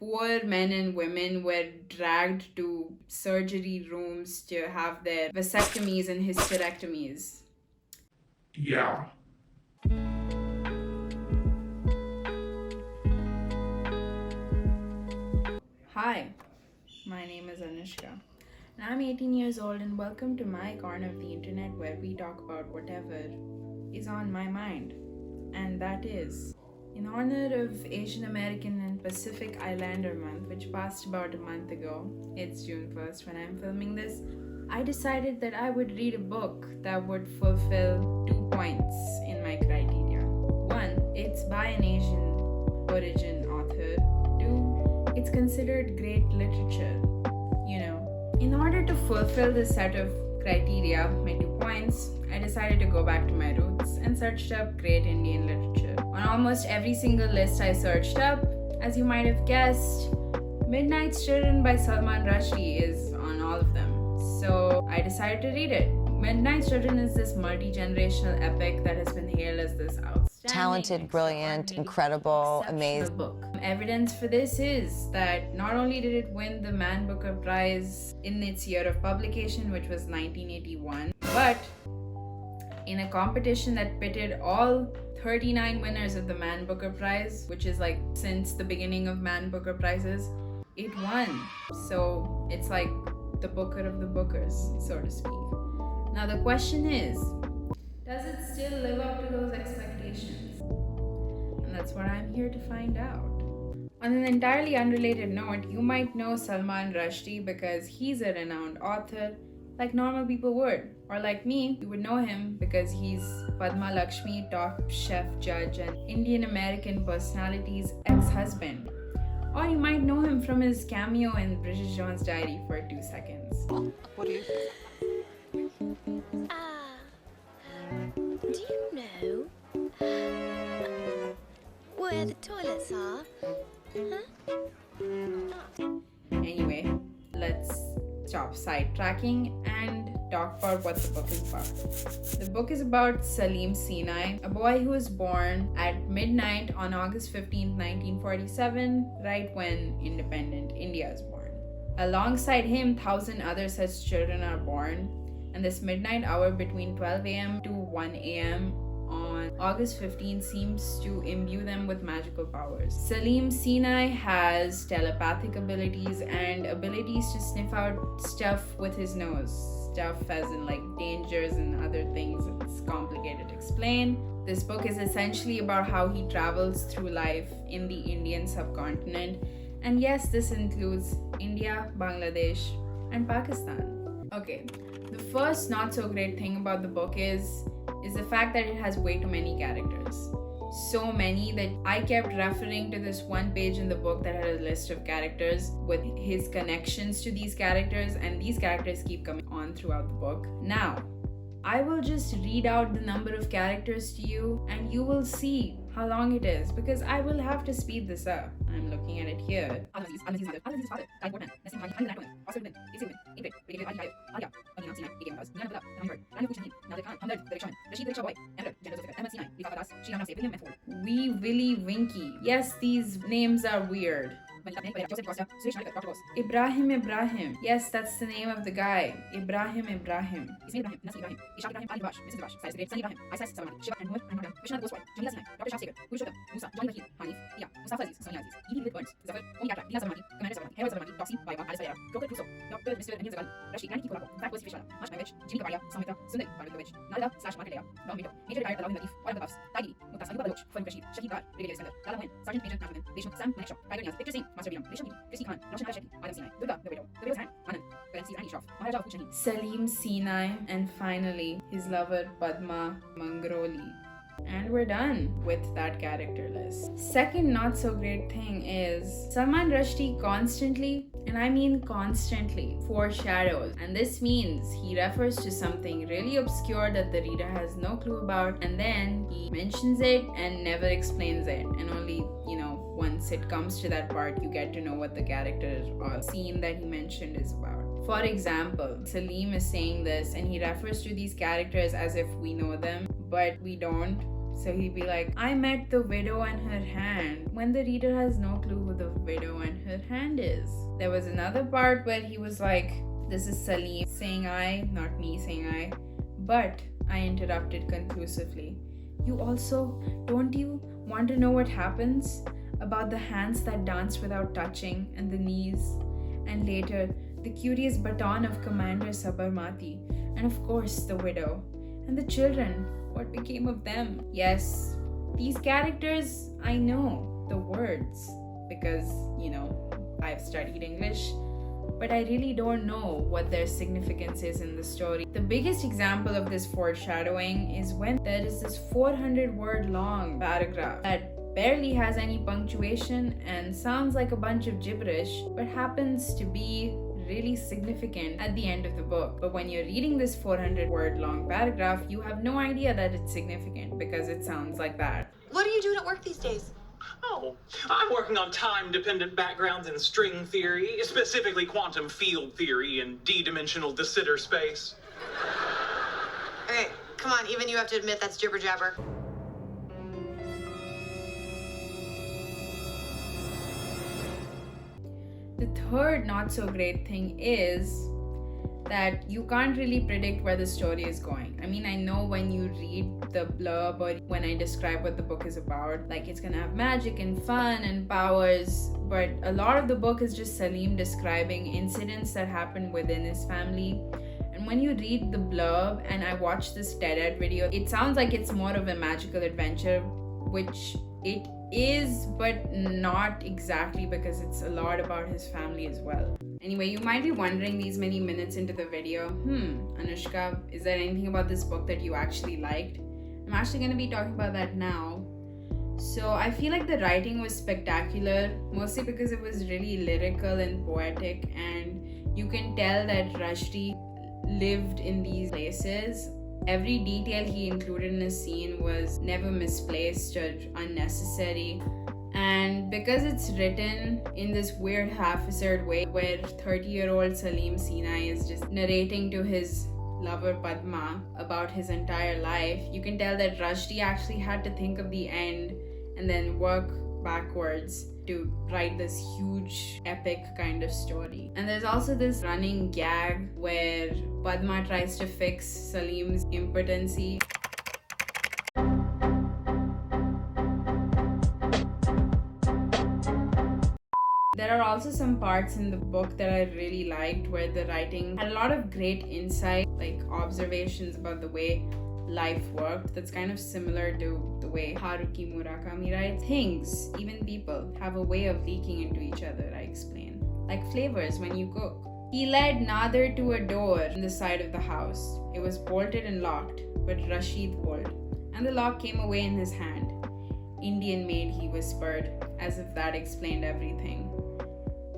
Poor men and women were dragged to surgery rooms to have their vasectomies and hysterectomies. Yeah. Hi, my name is Anushka, and I'm 18 years old, and welcome to my corner of the internet where we talk about whatever is on my mind. And that is, in honor of Asian American and Pacific Islander Month, which passed about a month ago, it's June 1st when I'm filming this, I decided that I would read a book that would fulfill 2 points in my criteria. One, it's by an Asian origin author. Two, it's considered great literature. In order to fulfill this set of criteria, my 2 points, I decided to go back to my roots and searched up great Indian literature. On almost every single list I searched up, as you might have guessed, Midnight's Children by Salman Rushdie is on all of them. So I decided to read it. Midnight's Children is this multi-generational epic that has been hailed as this outstanding, Talented, brilliant, incredible, amazing book. Evidence for this is that not only did it win the Man Booker Prize in its year of publication, which was 1981, but in a competition that pitted all 39 winners of the Man Booker Prize, which is like since the beginning of Man Booker Prizes, it won. So it's like the Booker of the Bookers, so to speak. Now the question is, does it still live up to those expectations? And that's what I'm here to find out. On an entirely unrelated note, you might know Salman Rushdie because he's a renowned author, like normal people would. Or like me, you would know him because he's Padma Lakshmi, top chef judge, and Indian American personality's ex-husband. Or you might know him from his cameo in Bridget Jones' Diary for 2 seconds. What do you think? Do you know where the toilets are? Anyway, let's stop sidetracking and talk about what the book is about. The book is about Salim Sinai, a boy who was born at midnight on August 15, 1947, right when independent India is born. Alongside him, 1,000 other such children are born, and this midnight hour between 12 a.m. to 1 a.m. on August 15 seems to imbue them with magical powers. Salim Sinai has telepathic abilities and abilities to sniff out stuff with his nose. Stuff as in like dangers and other things. It's complicated to explain. This book is essentially about how he travels through life in the Indian subcontinent. And yes, this includes India, Bangladesh, and Pakistan. Okay, the first not so great thing about the book is the fact that it has way too many characters. So many that I kept referring to this one page in the book that had a list of characters with his connections to these characters, and these characters keep coming on throughout the book. Now, I will just read out the number of characters to you and you will see how long it is because I will have to speed this up. I'm looking at it here. Wee Willy Winky. Yes, these names are weird. Ibrahim. Yes, that's the name of the guy. Ibrahim. Salim Sinai, and finally his lover Padma Mangroli. And we're done with that character list. Second not so great thing is Salman Rushdie constantly, and I mean constantly, foreshadows. And this means he refers to something really obscure that the reader has no clue about, and then he mentions it and never explains it. And only, once it comes to that part, you get to know what the character or scene that he mentioned is about. For example, Salim is saying this and he refers to these characters as if we know them, but we don't. So he'd be like, I met the widow and her hand, when the reader has no clue who the widow and her hand is. There was another part where he was like, this is Salim saying I, not me saying I. But I interrupted conclusively. Don't you want to know what happens? About the hands that dance without touching and the knees. And later, the curious baton of Commander Sabarmati. And of course, the widow. And the children, what became of them? Yes, these characters, I know the words because, I've studied English, but I really don't know what their significance is in the story. The biggest example of this foreshadowing is when there is this 400-word long paragraph that barely has any punctuation and sounds like a bunch of gibberish, but happens to be really significant at the end of the book. But when you're reading this 400-word long paragraph, you have no idea that it's significant because it sounds like that. What are you doing at work these days? Oh, I'm working on time-dependent backgrounds in string theory, specifically quantum field theory and d-dimensional de Sitter space. Okay, come on, even you have to admit that's jibber jabber. The third not so great thing is that you can't really predict where the story is going. I mean, I know when you read the blurb or when I describe what the book is about, like it's gonna have magic and fun and powers, but a lot of the book is just Salim describing incidents that happened within his family. And when you read the blurb and I watched this TED video, it sounds like it's more of a magical adventure, which it is, but not exactly, because it's a lot about his family as well. Anyway, you might be wondering these many minutes into the video, Anushka, is there anything about this book that you actually liked? I'm actually going to be talking about that now. So I feel like the writing was spectacular, mostly because it was really lyrical and poetic, and you can tell that Rushdie lived in these places. Every detail he included in a scene was never misplaced or unnecessary. And because it's written in this weird half-absurd way where 30-year-old Salim Sinai is just narrating to his lover Padma about his entire life, you can tell that Rushdie actually had to think of the end and then work backwards to write this huge epic kind of story. And there's also this running gag where Padma tries to fix Salim's impotency. There are also some parts in the book that I really liked where the writing had a lot of great insight, like observations about the way life worked that's kind of similar to the way Haruki Murakami writes. Things, even people, have a way of leaking into each other, I explain. Like flavors when you cook. He led Nader to a door in the side of the house. It was bolted and locked, but Rashid pulled, and the lock came away in his hand. Indian made, he whispered, as if that explained everything.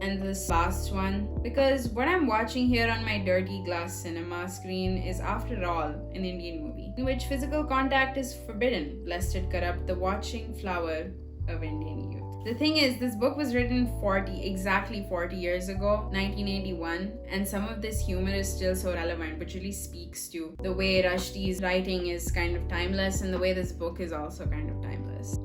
And this last one, because what I'm watching here on my dirty glass cinema screen is, after all, an Indian movie in which physical contact is forbidden lest it corrupt the watching flower of Indian youth. The thing is, this book was written exactly 40 years ago, 1981, and some of this humor is still so relevant, which really speaks to the way Rushdie's writing is kind of timeless and the way this book is also kind of timeless.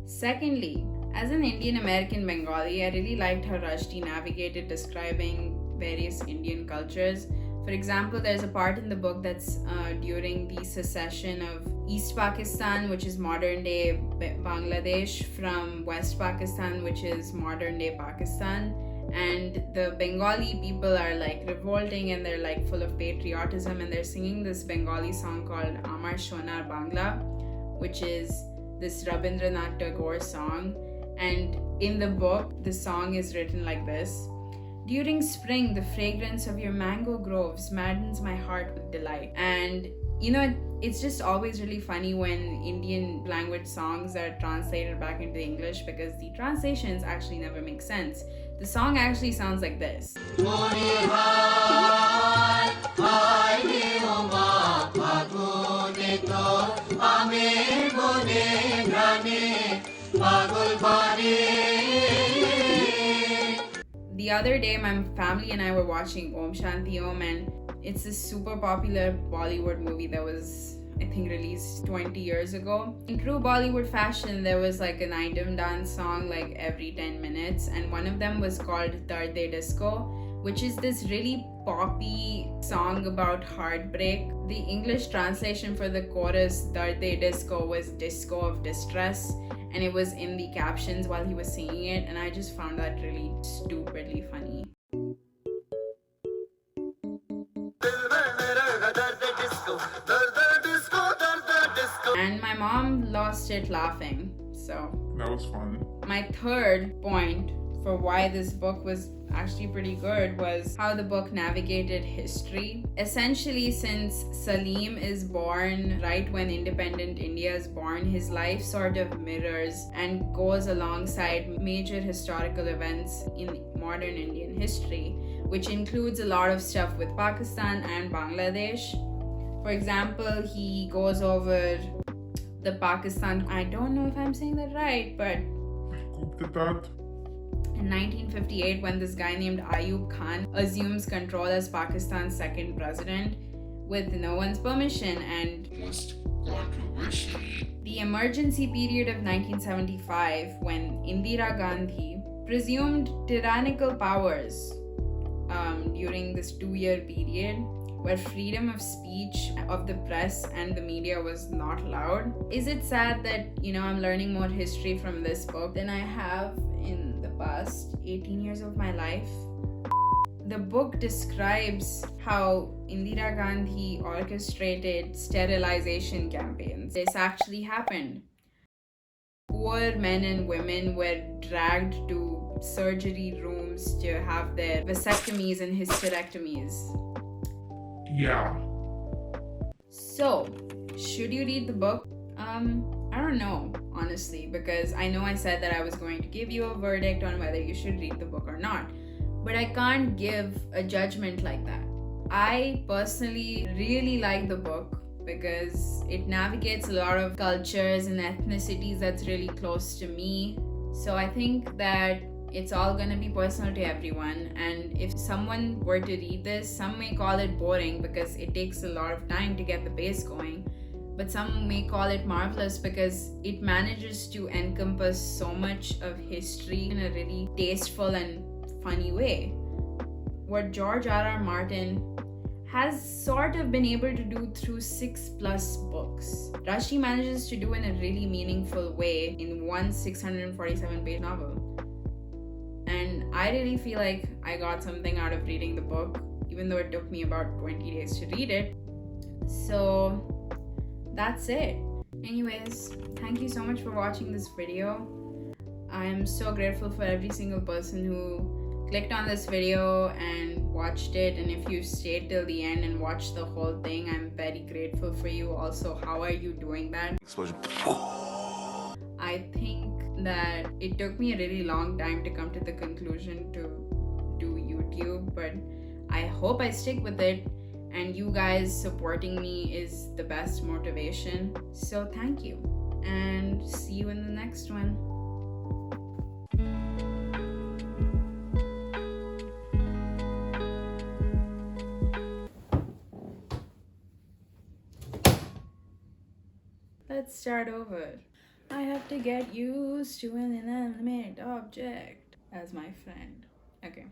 Secondly, as an Indian American Bengali, I really liked how Rushdie navigated describing various Indian cultures. For example, there's a part in the book that's during the secession of East Pakistan, which is modern day Bangladesh, from West Pakistan, which is modern day Pakistan. And the Bengali people are like revolting and they're like full of patriotism, and they're singing this Bengali song called Amar Shonar Bangla, which is this Rabindranath Tagore song. And in the book, the song is written like this: during spring, the fragrance of your mango groves maddens my heart with delight. And it's just always really funny when Indian language songs are translated back into English, because the translations actually never make sense. The song actually sounds like this. The other day, my family and I were watching Om Shanti Om, and it's this super popular Bollywood movie that was I think released 20 years ago. In true Bollywood fashion, there was like an item dance song like every 10 minutes, and one of them was called Dard De Disco, which is this really poppy song about heartbreak. The English translation for the chorus, Dard De Disco, was Disco of Distress, and it was in the captions while he was singing it, and I just found that really stupidly funny. And my mom lost it laughing, so That was fun. my third point for why this book was actually pretty good was how the book navigated history. Essentially, since Salim is born right when independent India is born, his life sort of mirrors and goes alongside major historical events in modern Indian history, which includes a lot of stuff with Pakistan and Bangladesh. For example, he goes over the Pakistan, I don't know if I'm saying that right, but in 1958, when this guy named Ayub Khan assumes control as Pakistan's second president with no one's permission, and the emergency period of 1975, when Indira Gandhi presumed tyrannical powers during this 2-year period where freedom of speech of the press and the media was not allowed. Is it sad that, I'm learning more history from this book than I have in the past 18 years of my life? The book describes how Indira Gandhi orchestrated sterilization campaigns. This actually happened. Poor men and women were dragged to surgery rooms to have their vasectomies and hysterectomies. Yeah. So, should you read the book? I don't know, honestly, because I know I said that I was going to give you a verdict on whether you should read the book or not, but I can't give a judgment like that. I personally really like the book because it navigates a lot of cultures and ethnicities that's really close to me. So I think that it's all gonna be personal to everyone, and if someone were to read this, some may call it boring because it takes a lot of time to get the base going, but some may call it marvelous because it manages to encompass so much of history in a really tasteful and funny way. What George R.R. Martin has sort of been able to do through 6+ books, Rushdie manages to do in a really meaningful way in one 647-page novel. And I really feel like I got something out of reading the book, even though it took me about 20 days to read it. So that's it. Anyways, thank you so much for watching this video. I am so grateful for every single person who clicked on this video and watched it, and if you stayed till the end and watched the whole thing, I'm very grateful for you. Also, how are you doing that? Explosion. I think that it took me a really long time to come to the conclusion to do YouTube, but I hope I stick with it, and you guys supporting me is the best motivation. So thank you, and see you in the next one. Let's start over. I have to get used to an inanimate object as my friend. Okay.